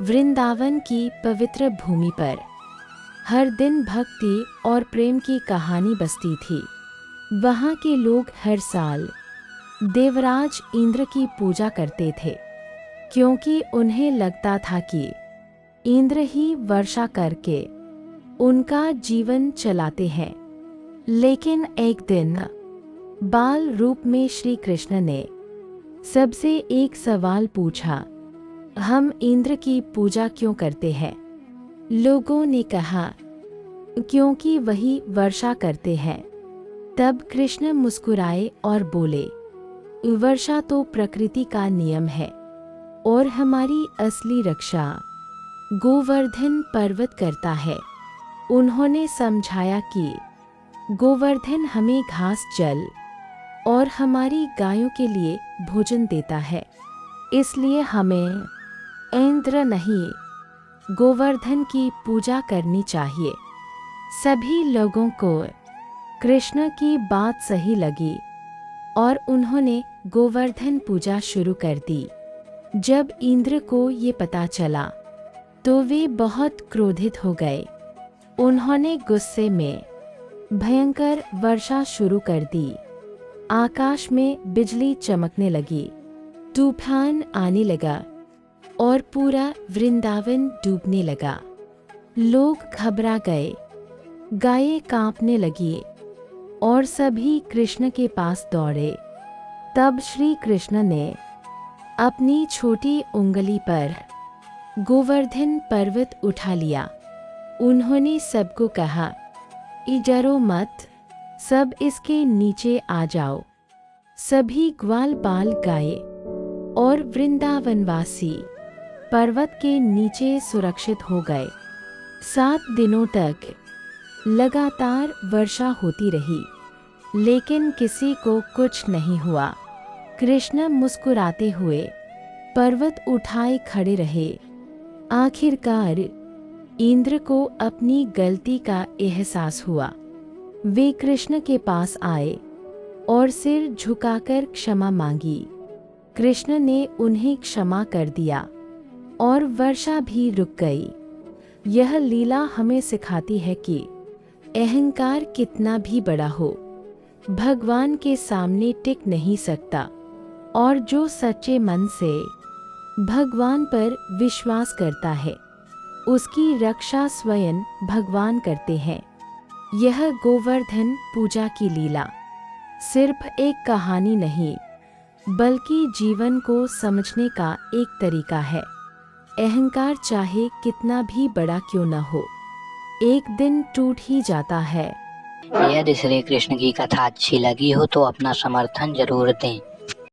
वृंदावन की पवित्र भूमि पर हर दिन भक्ति और प्रेम की कहानी बसती थी। वहाँ के लोग हर साल देवराज इंद्र की पूजा करते थे, क्योंकि उन्हें लगता था कि इंद्र ही वर्षा करके उनका जीवन चलाते हैं। लेकिन एक दिन बाल रूप में श्री कृष्ण ने सबसे एक सवाल पूछा, हम इंद्र की पूजा क्यों करते हैं? लोगों ने कहा, क्योंकि वही वर्षा करते हैं। तब कृष्ण मुस्कुराए और बोले, वर्षा तो प्रकृति का नियम है और हमारी असली रक्षा गोवर्धन पर्वत करता है। उन्होंने समझाया कि गोवर्धन हमें घास, जल और हमारी गायों के लिए भोजन देता है, इसलिए हमें इंद्र नहीं, गोवर्धन की पूजा करनी चाहिए। सभी लोगों को कृष्ण की बात सही लगी और उन्होंने गोवर्धन पूजा शुरू कर दी। जब इंद्र को ये पता चला तो वे बहुत क्रोधित हो गए। उन्होंने गुस्से में भयंकर वर्षा शुरू कर दी। आकाश में बिजली चमकने लगी, तूफान आने लगा और पूरा वृंदावन डूबने लगा। लोग घबरा गए, गायें कांपने लगी और सभी कृष्ण के पास दौड़े। तब श्री कृष्ण ने अपनी छोटी उंगली पर गोवर्धन पर्वत उठा लिया। उन्होंने सबको कहा, डरो मत, सब इसके नीचे आ जाओ। सभी ग्वाल बाल गाय और वृंदावनवासी पर्वत के नीचे सुरक्षित हो गए। 7 दिनों तक लगातार वर्षा होती रही, लेकिन किसी को कुछ नहीं हुआ। कृष्ण मुस्कुराते हुए पर्वत उठाए खड़े रहे। आखिरकार इंद्र को अपनी गलती का एहसास हुआ। वे कृष्ण के पास आए और सिर झुकाकर क्षमा मांगी। कृष्ण ने उन्हें क्षमा कर दिया और वर्षा भी रुक गई। यह लीला हमें सिखाती है कि अहंकार कितना भी बड़ा हो, भगवान के सामने टिक नहीं सकता, और जो सच्चे मन से भगवान पर विश्वास करता है, उसकी रक्षा स्वयं भगवान करते हैं। यह गोवर्धन पूजा की लीला सिर्फ एक कहानी नहीं, बल्कि जीवन को समझने का एक तरीका है। अहंकार चाहे कितना भी बड़ा क्यों न हो, एक दिन टूट ही जाता है। यदि श्री कृष्ण की कथा अच्छी लगी हो तो अपना समर्थन जरूर दें।